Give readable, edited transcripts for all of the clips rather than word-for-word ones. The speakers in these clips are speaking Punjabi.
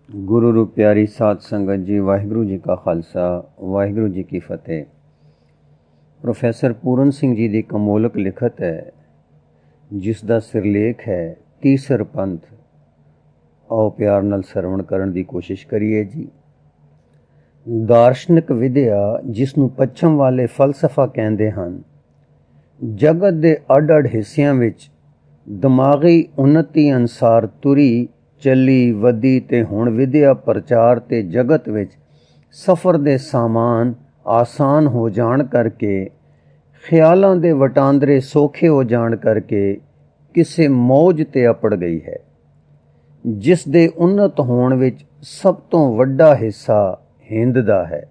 गुरु रूप प्यारी साध संगत जी, वाहिगुरु जी का खालसा, वाहिगुरु जी की फतेह। प्रोफैसर पूरन सिंह जी की कमोलक लिखत है, जिसका सिरलेख है तीसर पंथ। आओ प्यार नाल सरवण करन की कोशिश करिए जी। दार्शनिक विद्या, जिसनू पच्छम वाले फलसफा कहते हैं, जगत के अड अड हिस्सों विच दिमागी उन्नति अनुसार तुरी चली वधी ते हुण विद्या प्रचार ते जगत विच सफ़र दे सामान आसान हो जाण करके, ख्यालां दे वटांदरे सौखे हो जाण करके किसे मौज ते अपड़ गई है, जिस दे उन्नत होण विच सब तो वड्डा हिस्सा हिंद दा है।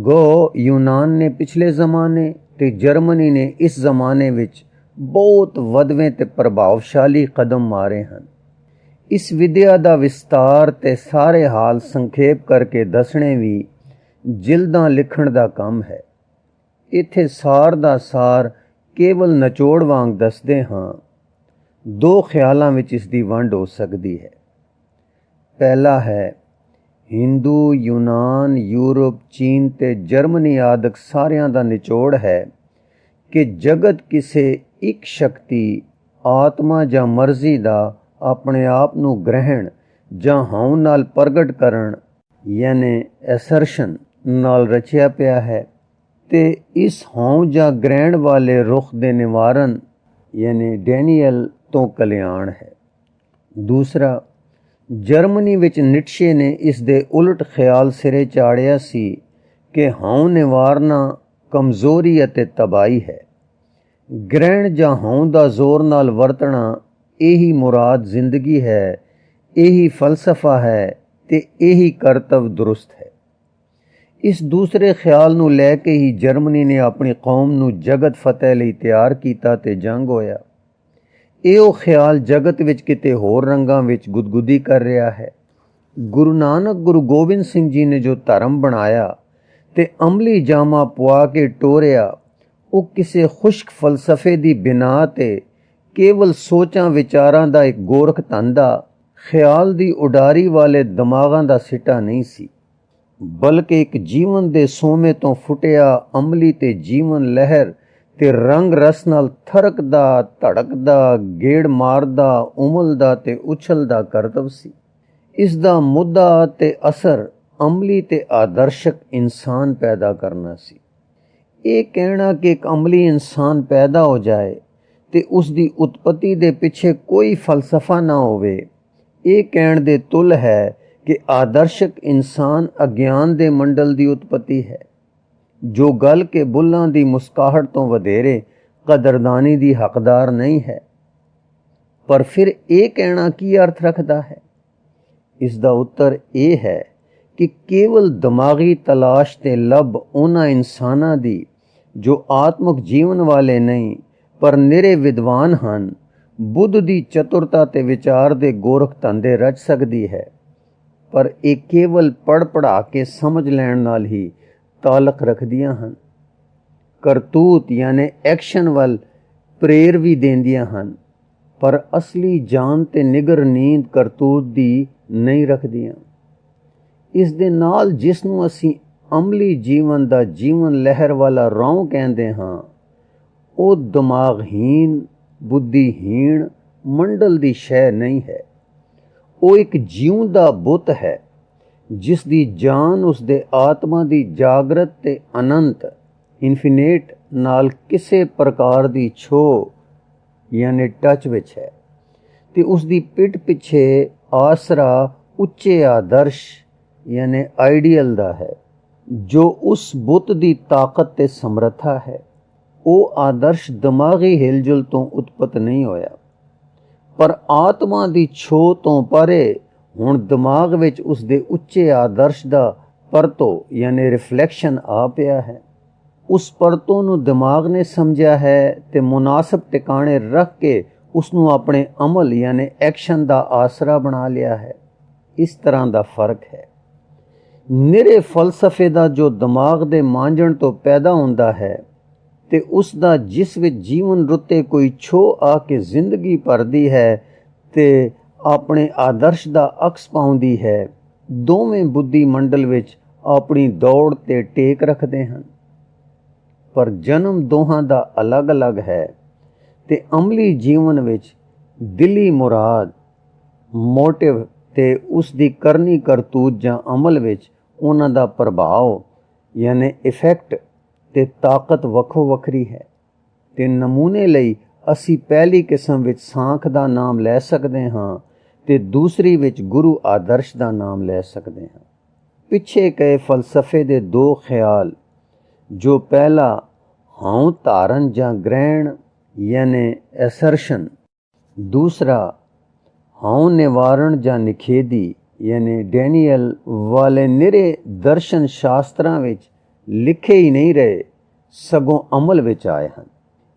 गो यूनान ने पिछले ज़माने ते जर्मनी ने इस ज़माने विच बहुत वधवें ते प्रभावशाली कदम मारे हैं। इस विद्या का विस्तार ते सारे हाल संखेप करके दसने भी जिल्दां लिखण का काम है। इत्थे सार दा सार केवल नचोड़ वांग दसदे हाँ। दो ख्यालों विच इसकी वंड हो सकती है। पहला है, हिंदू, यूनान, यूरोप, चीन ते जर्मनी आदि सारियां दा निचोड़ है कि जगत किसे एक शक्ति, आत्मा या मर्जी का अपने आप नू ग्रहण जां हाउ नाल प्रगट करन यानी असर्शन नाल रचिया पिया है, ते इस हाउ जां ग्रहण वाले रुख दे निवारण यानी डैनियल तो कल्याण है। दूसरा, जर्मनी विच नीट्शे ने इस दे उलट ख्याल सिरे चाड़िया सी कि हाउ निवारना कमजोरी अते तबाही है। ग्रहण जां हाउ दा जोर नाल वरतना यही मुराद जिंदगी है, यही फलसफा है ते यही करतव दुरुस्त है। इस दूसरे ख्याल नू लैके ही जर्मनी ने अपनी कौम नू जगत फतेह लई तैयार कीता ते जंग होया। एहो ख्याल जगत विच किते होर रंगां विच गुदगुदी कर रहा है। गुरु नानक, गुरु गोबिंद सिंह जी ने जो धर्म बनाया ते अमली जामा पुआ के टोरिया, वो किसे खुश्क फलसफे दी बिना ते केवल सोचां विचारां दा एक गोरख धंधा, ख्याल दी उडारी वाले दिमागां दा सिटा नहीं सी, बल्कि एक जीवन दे सोमे तो फुटिया अमली ते जीवन लहर ते रंग रस नाल थरकदा, धड़कदा, गेड़ मारदा, उमलदा ते उछलदा करतब सी। इस दा मुद्दा ते असर अमली ते आदर्शक इंसान पैदा करना सी। ये कहना कि एक अमली इंसान पैदा हो जाए ते उसकी उत्पत्ति दे पिछे कोई फलसफा ना होवे, ये कहण दे तुल है कि आदर्शक इंसान अज्ञान दे मंडल की उत्पत्ति है, जो गल के बुल्लां दी मुस्काहट तो वधेरे कदरदानी दी हकदार नहीं है। पर फिर ये कहना की अर्थ रखता है? इसका उत्तर ये है कि केवल दिमागी तलाश ते लब उन्हां इंसानां दी जो आत्मक जीवन वाले नहीं पर निरे विद्वान हन, बुद्ध दी चतुरता ते विचार दे गोरख धंधे रच सकती है। पर ये केवल पढ़ पढ़ा के समझ लैण नाल ही तालक रखदियां हन। करतूत यानी एक्शन वल प्रेर भी देंदियां हन, पर असली जान ते निगर नींद करतूत दी नहीं रखदियां। इस दे नाल जिसनू असी अमली जीवन दा जीवन लहर वाला रौं कहते हाँ, वो दिमागहीन, बुद्धिहीन मंडल दी शय नहीं है। वो एक जीवदा बुत है, जिस दी जान उस दे आत्मा दी जागृत ते अनंत इन्फिनेट नाल किसे प्रकार दी छो यानी टच विच है, ते उस दी पिठ पिछे आसरा उच्चे आदर्श यानी आइडियल दा है, जो उस बुत दी ताकत ते समर्था है। वो आदर्श दिमागी हिलजुल तो उत्पत नहीं होया, पर आत्मा दी छो तो परे हुण दिमाग विच उस दे उच्चे आदर्श दा परतो यानी रिफ्लैक्शन आ पिया है। उस परतों नू दिमाग ने समझा है ते मुनासिब टिकाणे रख के उसनू अपने अमल यानी एक्शन दा आसरा बना लिया है। इस तरह दा फर्क है। निरे फलसफे दा जो दिमाग दे मांजण तो पैदा होंदा है ते उस दा जिस विच जीवन रुते कोई छो आके जिंदगी भरदी है ते ਆਪਣੇ ਆਦਰਸ਼ ਦਾ ਅਕਸ ਪਾਉਂਦੀ ਹੈ, ਦੋਵੇਂ ਬੁੱਧੀ ਮੰਡਲ ਵਿੱਚ ਆਪਣੀ ਦੌੜ ਤੇ ਟੇਕ ਰੱਖਦੇ ਹਨ। ਪਰ ਜਨਮ ਦੋਹਾਂ ਦਾ ਅਲੱਗ-ਅਲੱਗ ਹੈ ਤੇ ਅਮਲੀ ਜੀਵਨ ਵਿੱਚ ਦਿਲੀ ਮੁਰਾਦ, ਮੋਟਿਵ ਤੇ ਉਸ ਦੀ ਕਰਨੀ ਕਰਤੂਤ ਜਾਂ ਅਮਲ ਵਿੱਚ ਉਹਨਾਂ ਦਾ ਪ੍ਰਭਾਵ ਯਾਨੀ ਇਫੈਕਟ ਤੇ ਤਾਕਤ ਵੱਖੋ ਵੱਖਰੀ ਹੈ। ਤੇ ਨਮੂਨੇ ਲਈ ਅਸੀਂ ਪਹਿਲੀ ਕਿਸਮ ਵਿੱਚ ਸਾਂਖ ਦਾ ਨਾਮ ਲੈ ਸਕਦੇ ਹਾਂ ਤੇ ਦੂਸਰੀ ਵਿੱਚ ਗੁਰੂ ਆਦਰਸ਼ ਦਾ ਨਾਮ ਲੈ ਸਕਦੇ ਹਾਂ। ਪਿੱਛੇ ਕਹੇ ਫਲਸਫੇ ਦੇ ਦੋ ਖਿਆਲ, ਜੋ ਪਹਿਲਾ ਹਉ ਧਾਰਨ ਜਾਂ ਗ੍ਰਹਿਣ ਯਾਨੀ ਐਸਰਸ਼ਨ, ਦੂਸਰਾ ਹਉ ਨਿਵਾਰਣ ਜਾਂ ਨਿਖੇਧੀ ਯਾਨੀ ਡੈਨੀਅਲ ਵਾਲੇ ਨਿਰੇ ਦਰਸ਼ਨ ਸ਼ਾਸਤਰਾਂ ਵਿੱਚ ਲਿਖੇ ਹੀ ਨਹੀਂ ਰਹੇ, ਸਗੋਂ ਅਮਲ ਵਿੱਚ ਆਏ ਹਨ।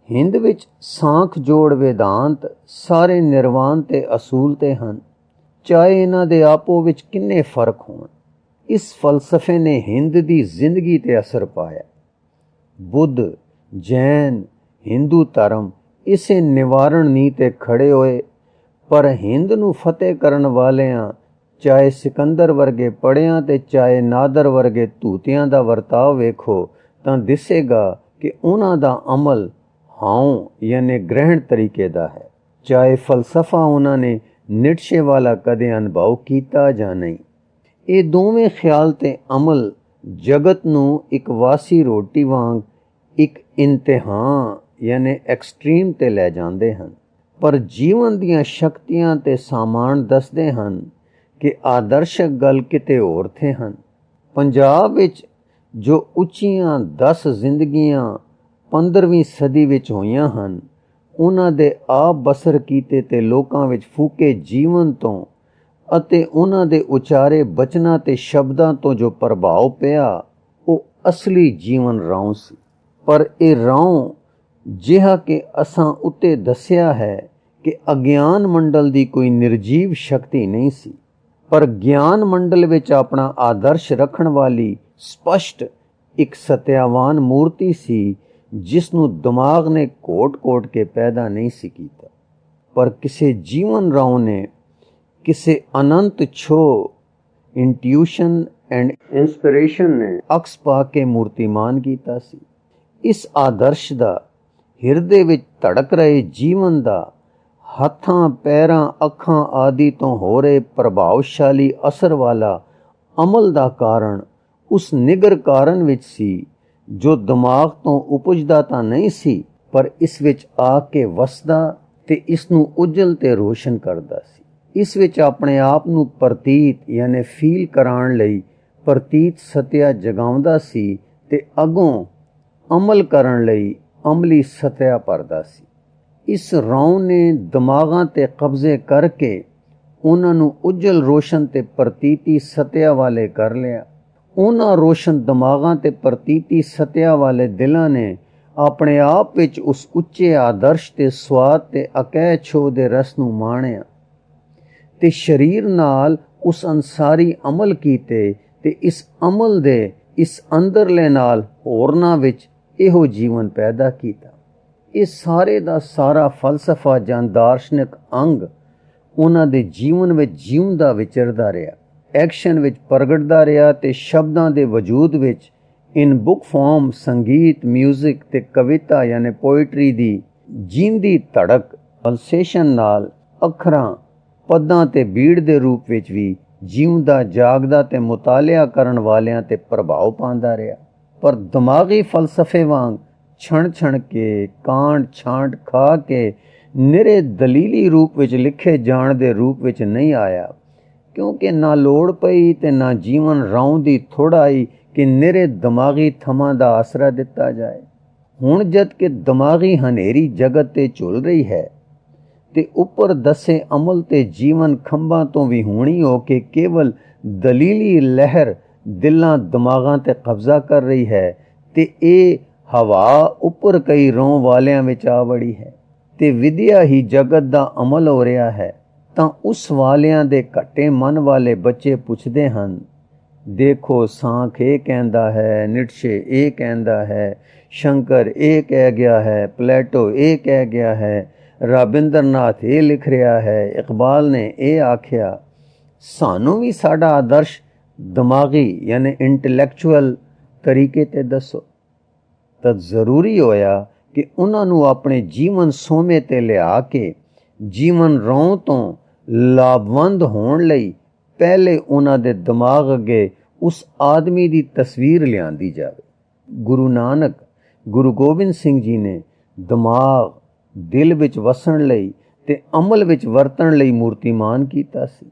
ਹਿੰਦ ਵਿੱਚ ਸਾਂਖ ਜੋੜ ਵੇਦਾਂਤ ਸਾਰੇ ਨਿਰਵਾਣ ਤੇ ਅਸੂਲ ਤੇ ਹਨ, ਚਾਹੇ ਇਹਨਾਂ ਦੇ ਆਪੋ ਵਿੱਚ ਕਿੰਨੇ ਫਰਕ ਹੋਣ। ਇਸ ਫਲਸਫੇ ਨੇ ਹਿੰਦ ਦੀ ਜ਼ਿੰਦਗੀ ਤੇ ਅਸਰ ਪਾਇਆ। ਬੁੱਧ, ਜੈਨ, ਹਿੰਦੂ ਧਰਮ ਇਸੇ ਨਿਵਾਰਣ ਨੀਂਹ ਤੇ ਖੜੇ ਹੋਏ, ਪਰ ਹਿੰਦ ਨੂੰ ਫਤਿਹ ਕਰਨ ਵਾਲਿਆਂ, ਚਾਹੇ ਸਿਕੰਦਰ ਵਰਗੇ ਪੜ੍ਹਿਆਂ ਤੇ ਚਾਹੇ ਨਾਦਰ ਵਰਗੇ ਧੂਤਿਆਂ ਦਾ ਵਰਤਾਓ ਵੇਖੋ ਤਾਂ ਦਿਸੇਗਾ ਕਿ ਉਹਨਾਂ ਦਾ ਅਮਲ ਹਉ ਯਾਨੀ ਗ੍ਰਹਿਣ ਤਰੀਕੇ ਦਾ ਹੈ। ਚਾਹੇ ਫਲਸਫਾ ਉਹਨਾਂ ਨੇ ਨਿਟਸ਼ੇ ਵਾਲਾ ਕਦੇ ਅਨੁਭਵ ਕੀਤਾ ਜਾਂ ਨਹੀਂ। ਇਹ ਦੋਵੇਂ ਖਿਆਲ ਤੇ ਅਮਲ ਜਗਤ ਨੂੰ ਇੱਕ ਵਾਸੀ ਰੋਟੀ ਵਾਂਗ ਇੱਕ ਇੰਤਹਾ ਯਾਨੀ ਐਕਸਟ੍ਰੀਮ ਤੇ ਲੈ ਜਾਂਦੇ ਹਨ, ਪਰ ਜੀਵਨ ਦੀਆਂ ਸ਼ਕਤੀਆਂ ਤੇ ਸਾਮਾਨ ਦੱਸਦੇ ਹਨ ਕਿ ਆਦਰਸ਼ਕ ਗੱਲ ਕਿਤੇ ਹੋਰ ਥੇ ਹਨ। ਪੰਜਾਬ ਵਿੱਚ ਜੋ ਉੱਚੀਆਂ 10 ਜ਼ਿੰਦਗੀਆਂ 15ਵੀਂ ਸਦੀ ਵਿੱਚ ਹੋਈਆਂ ਹਨ, ਉਹਨਾਂ ਦੇ ਆਪ ਬਸਰ ਕੀਤੇ ਤੇ ਲੋਕਾਂ ਵਿੱਚ ਫੂਕੇ ਜੀਵਨ ਤੋਂ ਅਤੇ ਉਹਨਾਂ ਦੇ ਉਚਾਰੇ ਬਚਨਾਂ ਤੇ ਸ਼ਬਦਾਂ ਤੋਂ ਜੋ ਪ੍ਰਭਾਵ ਪਿਆ, ਉਹ ਅਸਲੀ ਜੀਵਨ ਰਾਉ ਸੀ। ਪਰ ਇਹ ਰਾਉ ਜਿਹਾ ਕਿ ਅਸਾਂ ਉੱਤੇ ਦੱਸਿਆ ਹੈ ਕਿ ਅਗਿਆਨ ਮੰਡਲ ਦੀ ਕੋਈ ਨਿਰਜੀਵ ਸ਼ਕਤੀ ਨਹੀਂ ਸੀ, ਪਰ ਗਿਆਨ ਮੰਡਲ ਵਿੱਚ ਆਪਣਾ ਆਦਰਸ਼ ਰੱਖਣ ਵਾਲੀ ਸਪਸ਼ਟ ਇੱਕ ਸਤਿਆਵਾਨ ਮੂਰਤੀ ਸੀ, ਜਿਸ ਨੂੰ ਦਿਮਾਗ ਨੇ ਕੋਟ-ਕੋਟ ਕੇ ਪੈਦਾ ਨਹੀਂ ਸੀ ਕੀਤਾ, ਪਰ ਕਿਸੇ ਜੀਵਨ ਰਾਉ ਨੇ ਕਿਸੇ ਅਨੰਤ ਛੋ ਇੰਟਿਊਸ਼ਨ ਐਂਡ ਇੰਸਪੀਰੇਸ਼ਨ ਨੇ ਅਕਸ ਪਾ ਕੇ ਮੂਰਤੀਮਾਨ ਕੀਤਾ ਸੀ। ਇਸ ਆਦਰਸ਼ ਦਾ ਹਿਰਦੇ ਵਿੱਚ ਧੜਕ ਰਹੇ ਜੀਵਨ ਦਾ ਹੱਥਾਂ, ਪੈਰਾਂ, ਅੱਖਾਂ ਆਦਿ ਤੋਂ ਹੋ ਰਹੇ ਪ੍ਰਭਾਵਸ਼ਾਲੀ ਅਸਰ ਵਾਲਾ ਅਮਲ ਦਾ ਕਾਰਨ ਉਸ ਨਿਗਰ ਕਾਰਨ ਵਿੱਚ ਸੀ, ਜੋ ਦਿਮਾਗ ਤੋਂ ਉਪਜਦਾ ਤਾਂ ਨਹੀਂ ਸੀ, ਪਰ ਇਸ ਵਿੱਚ ਆ ਕੇ ਵਸਦਾ ਤੇ ਇਸ ਨੂੰ ਉਜਲ ਤੇ ਰੋਸ਼ਨ ਕਰਦਾ ਸੀ। ਇਸ ਵਿੱਚ ਆਪਣੇ ਆਪ ਨੂੰ ਪ੍ਰਤੀਤ ਯਾਨੀ ਫੀਲ ਕਰਾਉਣ ਲਈ ਪ੍ਰਤੀਤ ਸਤਿਆ ਜਗਾਉਂਦਾ ਸੀ ਤੇ ਅੱਗੋਂ ਅਮਲ ਕਰਨ ਲਈ ਅਮਲੀ ਸਤਿਆ ਭਰਦਾ ਸੀ। ਇਸ ਰਾਉ ਨੇ ਦਿਮਾਗਾਂ ਤੇ ਕਬਜ਼ੇ ਕਰਕੇ ਉਹਨਾਂ ਨੂੰ ਉਜਲ ਰੋਸ਼ਨ ਤੇ ਪ੍ਰਤੀਤੀ ਸਤਿਆ ਵਾਲੇ ਕਰ ਲਿਆ। ਉਹਨਾਂ ਰੋਸ਼ਨ ਦਿਮਾਗਾਂ ਤੇ ਪ੍ਰਤੀਤੀ ਸਤਿਆ ਵਾਲੇ ਦਿਲਾਂ ਨੇ ਆਪਣੇ ਆਪ ਵਿੱਚ ਉਸ ਉੱਚੇ ਆਦਰਸ਼ ਤੇ ਸਵਾਦ ਤੇ ਅਕਹਿ ਛੋ ਦੇ ਰਸ ਨੂੰ ਮਾਣਿਆ ਤੇ ਸਰੀਰ ਨਾਲ ਉਸ ਅਨਸਾਰੀ ਅਮਲ ਕੀਤੇ ਤੇ ਇਸ ਅਮਲ ਦੇ ਇਸ ਅੰਦਰਲੇ ਨਾਲ ਹੋਰਨਾਂ ਵਿੱਚ ਇਹੋ ਜੀਵਨ ਪੈਦਾ ਕੀਤਾ। ਇਹ ਸਾਰੇ ਦਾ ਸਾਰਾ ਫਲਸਫਾ ਜਾਂ ਦਾਰਸ਼ਨਿਕ ਅੰਗ ਉਹਨਾਂ ਦੇ ਜੀਵਨ ਵਿੱਚ ਜਿਉਂਦਾ ਵਿਚਰਦਾ ਰਿਹਾ, ਐਕਸ਼ਨ ਵਿੱਚ ਪ੍ਰਗਟਦਾ ਰਿਹਾ ਤੇ ਸ਼ਬਦਾਂ ਦੇ ਵਜੂਦ ਵਿੱਚ ਇਨ ਬੁੱਕ ਫਾਰਮ ਸੰਗੀਤ, ਮਿਊਜ਼ਿਕ ਤੇ ਕਵਿਤਾ ਯਾਨੀ ਪੋਇਟਰੀ ਦੀ ਜੀਂਦੀ ਧੜਕ ਪਲਸੇਸ਼ਨ ਨਾਲ ਅੱਖਰਾਂ, ਪਦਾਂ ਤੇ ਬੀੜ ਦੇ ਰੂਪ ਵਿੱਚ ਵੀ ਜਿਉਂਦਾ, ਜਾਗਦਾ ਤੇ ਮੁਤਾਲਿਆ ਕਰਨ ਵਾਲਿਆਂ ਤੇ ਪ੍ਰਭਾਵ ਪਾਉਂਦਾ ਰਿਹਾ। ਪਰ ਦਿਮਾਗੀ ਫਲਸਫੇ ਵਾਂਗ ਛਣ ਕੇ, ਕਾਂਡ ਛਾਂਟ ਖਾ ਕੇ ਨਿਰੇ ਦਲੀਲੀ ਰੂਪ ਵਿੱਚ ਲਿਖੇ ਜਾਣ ਦੇ ਰੂਪ ਵਿੱਚ ਨਹੀਂ ਆਇਆ, ਕਿਉਂਕਿ ਨਾ ਲੋੜ ਪਈ ਤੇ ਨਾ ਜੀਵਨ ਰਾਉ ਦੀ ਥੋੜ੍ਹ ਆਈ ਕਿ ਨਿਰੇ ਦਿਮਾਗੀ ਥਮਾਂ ਦਾ ਆਸਰਾ ਦਿੱਤਾ ਜਾਏ। ਹੁਣ ਜਦ ਕਿ ਦਿਮਾਗੀ ਹਨੇਰੀ ਜਗਤ ਤੇ ਝੁੱਲ ਰਹੀ ਹੈ ਤੇ ਉੱਪਰ ਦੱਸੇ ਅਮਲ ਤੇ ਜੀਵਨ ਖੰਭਾਂ ਤੋਂ ਵੀ ਹੋਣੀ ਹੋ ਕੇ ਕੇਵਲ ਦਲੀਲੀ ਲਹਿਰ ਦਿਲਾਂ ਦਿਮਾਗਾਂ ਤੇ ਕਬਜ਼ਾ ਕਰ ਰਹੀ ਹੈ ਤੇ ਇਹ ਹਵਾ ਉੱਪਰ ਕਈ ਰੋਂ ਵਾਲਿਆਂ ਵਿੱਚ ਆ ਵੜੀ ਹੈ ਤੇ ਵਿਦਿਆ ਹੀ ਜਗਤ ਦਾ ਅਮਲ ਹੋ ਰਿਹਾ ਹੈ, ਤਾਂ ਉਸ ਵਾਲਿਆਂ ਦੇ ਘੱਟੇ ਮਨ ਵਾਲੇ ਬੱਚੇ ਪੁੱਛਦੇ ਹਨ, ਦੇਖੋ ਸਾਂਖ ਇਹ ਕਹਿੰਦਾ ਹੈ, ਨਿਟਸ਼ੇ ਇਹ ਕਹਿੰਦਾ ਹੈ, ਸ਼ੰਕਰ ਇਹ ਕਹਿ ਗਿਆ ਹੈ, ਪਲੈਟੋ ਇਹ ਕਹਿ ਗਿਆ ਹੈ, ਰਾਬਿੰਦਰਨਾਥ ਇਹ ਲਿਖ ਰਿਹਾ ਹੈ, ਇਕਬਾਲ ਨੇ ਇਹ ਆਖਿਆ, ਸਾਨੂੰ ਵੀ ਸਾਡਾ ਆਦਰਸ਼ ਦਿਮਾਗੀ ਯਾਨੀ ਇੰਟੈਲੈਕਚੁਅਲ ਤਰੀਕੇ 'ਤੇ ਦੱਸੋ। ਤਾਂ ਜ਼ਰੂਰੀ ਹੋਇਆ ਕਿ ਉਹਨਾਂ ਨੂੰ ਆਪਣੇ ਜੀਵਨ ਸੋਮੇ 'ਤੇ ਲਿਆ ਕੇ ਜੀਵਨ ਰੌਂ ਤੋਂ ਲਾਭਵੰਦ ਹੋਣ ਲਈ ਪਹਿਲੇ ਉਹਨਾਂ ਦੇ ਦਿਮਾਗ ਅੱਗੇ ਉਸ ਆਦਮੀ ਦੀ ਤਸਵੀਰ ਲਿਆਂਦੀ ਜਾਵੇ। ਗੁਰੂ ਨਾਨਕ, ਗੁਰੂ ਗੋਬਿੰਦ ਸਿੰਘ ਜੀ ਨੇ ਦਿਮਾਗ ਦਿਲ ਵਿੱਚ ਵਸਣ ਲਈ ਤੇ ਅਮਲ ਵਿੱਚ ਵਰਤਣ ਲਈ ਮੂਰਤੀਮਾਨ ਕੀਤਾ ਸੀ।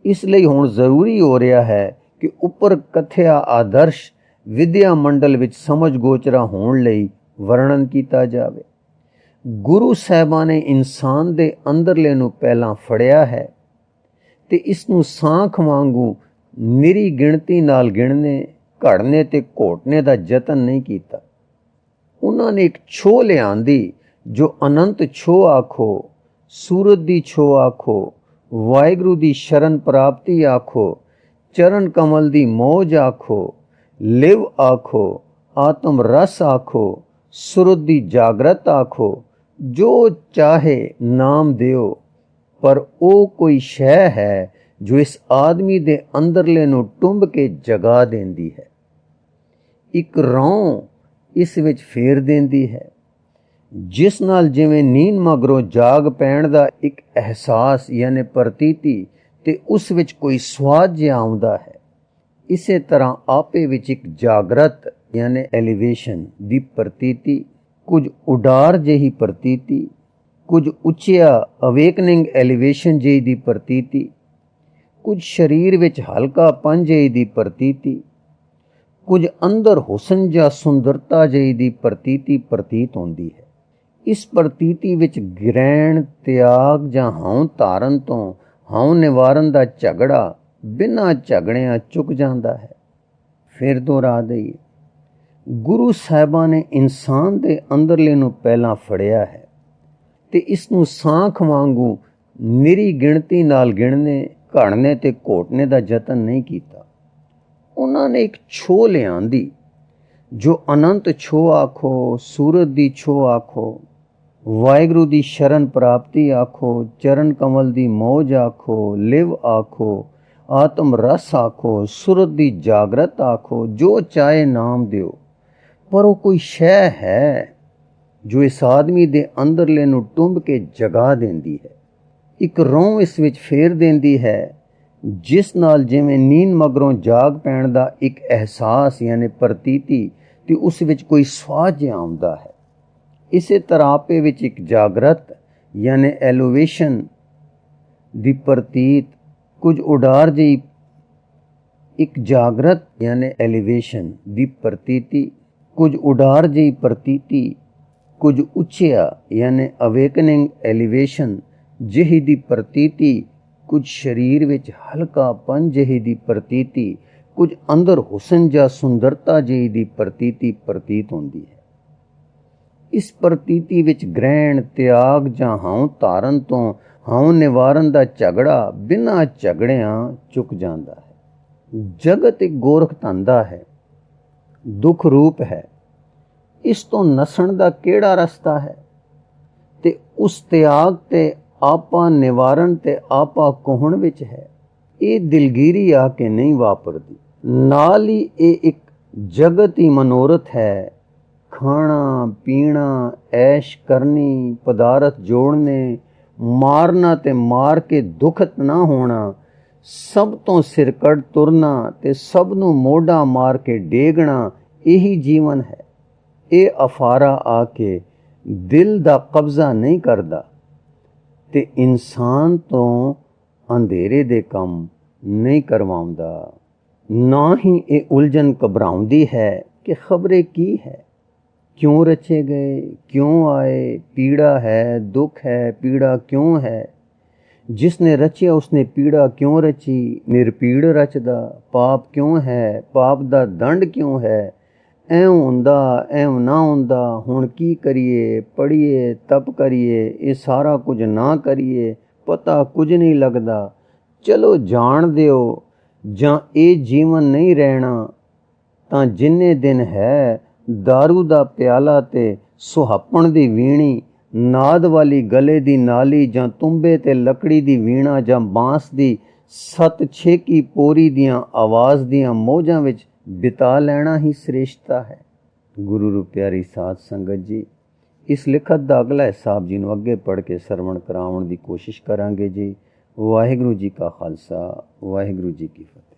ਇਸ ਲਈ ਹੁਣ ਜ਼ਰੂਰੀ ਹੋ ਰਿਹਾ ਹੈ ਕਿ ਉੱਪਰ ਕਥਿਆ ਆਦਰਸ਼ ਵਿਦਿਆ ਮੰਡਲ ਵਿੱਚ ਸਮਝ ਗੋਚਰਾ ਹੋਣ ਲਈ ਵਰਣਨ ਕੀਤਾ ਜਾਵੇ। ਗੁਰੂ ਸਾਹਿਬਾਂ ਨੇ ਇਨਸਾਨ ਦੇ ਅੰਦਰਲੇ ਨੂੰ ਪਹਿਲਾਂ ਫੜਿਆ ਹੈ ਤੇ ਇਸ ਨੂੰ ਸਾਂਖ ਵਾਂਗੂ ਨਿਰੀ ਗਿਣਤੀ ਨਾਲ ਗਿਣਨੇ, ਘੜਨੇ ਤੇ ਘੋਟਨੇ ਦਾ ਯਤਨ ਨਹੀਂ ਕੀਤਾ। ਉਹਨਾਂ ਨੇ ਇੱਕ ਛੋਹ ਲਿਆਂਦੀ ਜੋ ਅਨੰਤ ਛੋਹ ਆਖੋ, ਸੂਰਤ ਦੀ ਛੋਹ ਆਖੋ, ਵਾਹਿਗੁਰੂ ਦੀ ਸ਼ਰਨ ਪ੍ਰਾਪਤੀ ਆਖੋ, ਚਰਨ ਕਮਲ ਦੀ ਮੌਜ ਆਖੋ, ਲਿਵ ਆਖੋ, ਆਤਮ ਰਸ ਆਖੋ, ਸੁਰਤ ਦੀ ਜਾਗਰਤ ਆਖੋ, ਜੋ ਚਾਹੇ ਨਾਮ ਦਿਓ। ਪਰ ਉਹ ਕੋਈ ਸ਼ੈ ਹੈ ਜੋ ਇਸ ਆਦਮੀ ਦੇ ਅੰਦਰਲੇ ਨੂੰ ਟੁੰਬ ਕੇ ਜਗਾ ਦਿੰਦੀ ਹੈ, ਇੱਕ ਰੌਂ ਇਸ ਵਿੱਚ ਫੇਰ ਦਿੰਦੀ ਹੈ, ਜਿਸ ਨਾਲ ਜਿਵੇਂ ਨੀਂਦ ਮਗਰੋਂ ਜਾਗ ਪੈਣ ਦਾ ਇੱਕ ਅਹਿਸਾਸ ਯਾਨੀ ਪ੍ਰਤੀਤੀ ਤੇ ਉਸ ਵਿੱਚ ਕੋਈ ਸਵਾਦ ਜਿਹਾ ਆਉਂਦਾ ਹੈ। ਇਸੇ ਤਰ੍ਹਾਂ ਆਪੇ ਵਿੱਚ ਇੱਕ ਜਾਗਰਤ ਯਾਨੀ ਐਲੀਵੇਸ਼ਨ ਦੀ ਪ੍ਰਤੀਤੀ, ਕੁਝ ਉਡਾਰ ਜਿਹੀ ਪ੍ਰਤੀਤੀ, ਕੁਝ ਉੱਚਿਆ ਅਵੇਕਨਿੰਗ ਐਲੀਵੇਸ਼ਨ ਜਿਹੀ ਦੀ ਪ੍ਰਤੀਤੀ, ਕੁਝ ਸਰੀਰ ਵਿੱਚ ਹਲਕਾਪਨ ਜਿਹੀ ਦੀ ਪ੍ਰਤੀਤੀ, ਕੁਝ ਅੰਦਰ ਹੁਸਨ ਜਾਂ ਸੁੰਦਰਤਾ ਜਿਹੀ ਦੀ ਪ੍ਰਤੀਤੀ ਪ੍ਰਤੀਤ ਹੁੰਦੀ ਹੈ। ਇਸ ਪ੍ਰਤੀਤੀ ਵਿੱਚ ਗ੍ਰਹਿਣ, ਤਿਆਗ ਜਾਂ ਹਉ ਧਾਰਨ ਤੋਂ ਹਉ ਨਿਵਾਰਨ ਦਾ ਝਗੜਾ ਬਿਨਾਂ ਝਗੜਿਆਂ ਚੁੱਕ ਜਾਂਦਾ ਹੈ। ਫਿਰ ਦੁਹਰਾ ਦਈਏ, ਗੁਰੂ ਸਾਹਿਬਾਂ ਨੇ ਇਨਸਾਨ ਦੇ ਅੰਦਰਲੇ ਨੂੰ ਪਹਿਲਾਂ ਫੜਿਆ ਹੈ ਤੇ ਇਸ ਨੂੰ ਸਾਂਖ ਵਾਂਗੂ ਨਿਰੀ ਗਿਣਤੀ ਨਾਲ ਗਿਣਨੇ, ਘੜਨੇ ਤੇ ਘੋਟਨੇ ਦਾ ਯਤਨ ਨਹੀਂ ਕੀਤਾ। ਉਹਨਾਂ ਨੇ ਇੱਕ ਛੋਹ ਲਿਆਂਦੀ ਜੋ ਅਨੰਤ ਛੋਹ ਆਖੋ, ਸੂਰਤ ਦੀ ਛੋਹ ਆਖੋ, ਵਾਹਿਗੁਰੂ ਦੀ ਸ਼ਰਨ ਪ੍ਰਾਪਤੀ ਆਖੋ, ਚਰਨ ਕਮਲ ਦੀ ਮੌਜ ਆਖੋ, ਲਿਵ ਆਖੋ, ਆਤਮ ਰਸ ਆਖੋ, ਸੁਰਤ ਦੀ ਜਾਗਰਤ ਆਖੋ, ਜੋ ਚਾਹੇ ਨਾਮ ਦਿਓ। ਪਰ ਉਹ ਕੋਈ ਸ਼ੈ ਹੈ ਜੋ ਇਸ ਆਦਮੀ ਦੇ ਅੰਦਰਲੇ ਨੂੰ ਟੁੰਬ ਕੇ ਜਗਾ ਦਿੰਦੀ ਹੈ, ਇੱਕ ਰੌਂ ਇਸ ਵਿੱਚ ਫੇਰ ਦਿੰਦੀ ਹੈ, ਜਿਸ ਨਾਲ ਜਿਵੇਂ ਨੀਂਦ ਮਗਰੋਂ ਜਾਗ ਪੈਣ ਦਾ ਇੱਕ ਅਹਿਸਾਸ ਯਾਨੀ ਪ੍ਰਤੀਤੀ ਤੇ ਉਸ ਵਿੱਚ ਕੋਈ ਸਵਾਦ ਜਿਹਾ ਆਉਂਦਾ ਹੈ। ਇਸੇ ਤਰ੍ਹਾਂ ਆਪੇ ਵਿੱਚ ਇੱਕ ਜਾਗਰਤ ਯਾਨੀ ਐਲੋਵੇਸ਼ਨ ਦੀ ਪ੍ਰਤੀਤ, ਕੁਝ ਉਡਾਰ ਜਿਹੀ, ਇੱਕ ਜਾਗਰਤ ਯਾਨੀ ਐਲੀਵੇਸ਼ਨ ਦੀ ਪ੍ਰਤੀਤੀ, ਕੁਝ ਉਡਾਰ ਜਿਹੀ ਪ੍ਰਤੀਤੀ, ਕੁਝ ਉੱਚਿਆ ਯਾਨੀ ਅਵੇਕਨਿੰਗ ਐਲੀਵੇਸ਼ਨ ਜਿਹੀ ਦੀ ਪ੍ਰਤੀਤੀ, ਕੁਝ ਸਰੀਰ ਵਿੱਚ ਹਲਕਾਪਨ ਜਿਹੀ ਦੀ ਪ੍ਰਤੀਤੀ, ਕੁਝ ਅੰਦਰ ਹੁਸਨ ਜਾਂ ਸੁੰਦਰਤਾ ਜਿਹੀ ਦੀ ਪ੍ਰਤੀਤੀ ਪ੍ਰਤੀਤ ਹੁੰਦੀ ਹੈ। ਇਸ ਪ੍ਰਤੀਤੀ ਵਿੱਚ ਗ੍ਰਹਿਣ, ਤਿਆਗ ਜਾਂ ਹਉ ਧਾਰਨ ਤੋਂ ਹਉ ਨਿਵਾਰਨ ਦਾ ਝਗੜਾ ਬਿਨਾਂ ਝਗੜਿਆਂ ਚੁੱਕ ਜਾਂਦਾ ਹੈ। ਜਗਤ ਇੱਕ ਗੋਰਖ ਧੰਦਾ ਹੈ, ਦੁੱਖ ਰੂਪ ਹੈ। ਇਸ ਤੋਂ ਨਸਣ ਦਾ ਕਿਹੜਾ ਰਸਤਾ ਹੈ? ਤੇ ਉਸ ਤਿਆਗ ਤੇ ਆਪਾ ਨਿਵਾਰਨ ਤੇ ਆਪਾ ਕੋਹਣ ਵਿੱਚ ਹੈ। ਇਹ ਦਿਲਗੀਰੀ ਆ ਕੇ ਨਹੀਂ ਵਾਪਰਦੀ, ਨਾਲ ਹੀ ਇਹ ਇੱਕ ਜਗਤ ਹੀ ਮਨੋਰਥ ਹੈ। ਖਾਣਾ ਪੀਣਾ, ਐਸ਼ ਕਰਨੀ, ਪਦਾਰਥ ਜੋੜਨੇ, ਮਾਰਨਾ ਤੇ ਮਾਰ ਕੇ ਦੁਖਤ ਨਾ ਹੋਣਾ, ਸਭ ਤੋਂ ਸਿਰਕੜ ਤੁਰਨਾ ਤੇ ਸਭ ਨੂੰ ਮੋਢਾ ਮਾਰ ਕੇ ਡੇਗਣਾ, ਇਹੀ ਜੀਵਨ ਹੈ। ਇਹ ਅਫਾਰਾ ਆ ਕੇ ਦਿਲ ਦਾ ਕਬਜ਼ਾ ਨਹੀਂ ਕਰਦਾ ਤੇ ਇਨਸਾਨ ਤੋਂ ਅੰਧੇਰੇ ਦੇ ਕੰਮ ਨਹੀਂ ਕਰਵਾਉਂਦਾ। ਨਾ ਹੀ ਇਹ ਉਲਝਣ ਘਬਰਾਉਂਦੀ ਹੈ ਕਿ ਖਬਰੇ ਕੀ ਹੈ, ਕਿਉਂ ਰਚੇ ਗਏ, ਕਿਉਂ ਆਏ, ਪੀੜਾ ਹੈ, ਦੁੱਖ ਹੈ, ਪੀੜਾ ਕਿਉਂ ਹੈ, ਜਿਸ ਨੇ ਰਚਿਆ ਉਸਨੇ ਪੀੜਾ ਕਿਉਂ ਰਚੀ, ਨਿਰਪੀੜ ਰਚਦਾ, ਪਾਪ ਕਿਉਂ ਹੈ, ਪਾਪ ਦਾ ਦੰਡ ਕਿਉਂ ਹੈ, ਐਉਂ ਹੁੰਦਾ ਐਉਂ ਨਾ ਹੁੰਦਾ, ਹੁਣ ਕੀ ਕਰੀਏ, ਪੜ੍ਹੀਏ ਤਪ ਕਰੀਏ, ਇਹ ਸਾਰਾ ਕੁਝ ਨਾ ਕਰੀਏ, ਪਤਾ ਕੁਝ ਨਹੀਂ ਲੱਗਦਾ। ਚਲੋ ਜਾਣ ਦਿਓ, ਜਾਂ ਇਹ ਜੀਵਨ ਨਹੀਂ ਰਹਿਣਾ ਤਾਂ ਜਿੰਨੇ ਦਿਨ ਹੈ ਦਾਰੂ ਦਾ ਪਿਆਲਾ ਤੇ ਸੁਹਾਪਣ ਦੀ ਵੀਣੀ, ਨਾਦ ਵਾਲੀ ਗਲੇ ਦੀ ਨਾਲੀ ਜਾਂ ਤੁੰਬੇ ਤੇ ਲੱਕੜੀ ਦੀ ਵੀਣਾ ਜਾਂ ਬਾਂਸ ਦੀ ਸੱਤ ਛੇਕੀ ਪੋਰੀ ਦੀਆਂ ਆਵਾਜ਼ ਦੀਆਂ ਮੋਜਾਂ ਵਿੱਚ ਬਿਤਾ ਲੈਣਾ ਹੀ ਸ੍ਰੇਸ਼ਟਤਾ ਹੈ। ਗੁਰੂ ਰੂ ਪਿਆਰੀ ਸਾਧ ਸੰਗਤ ਜੀ, ਇਸ ਲਿਖਤ ਦਾ ਅਗਲਾ ਹਿੱਸਾ ਆਪ ਜੀ ਨੂੰ ਅੱਗੇ ਪੜ੍ਹ ਕੇ ਸਰਵਣ ਕਰਾਉਣ ਦੀ ਕੋਸ਼ਿਸ਼ ਕਰਾਂਗੇ ਜੀ। ਵਾਹਿਗੁਰੂ ਜੀ ਕਾ ਖਾਲਸਾ, ਵਾਹਿਗੁਰੂ ਜੀ ਕੀ ਫਤਿਹ।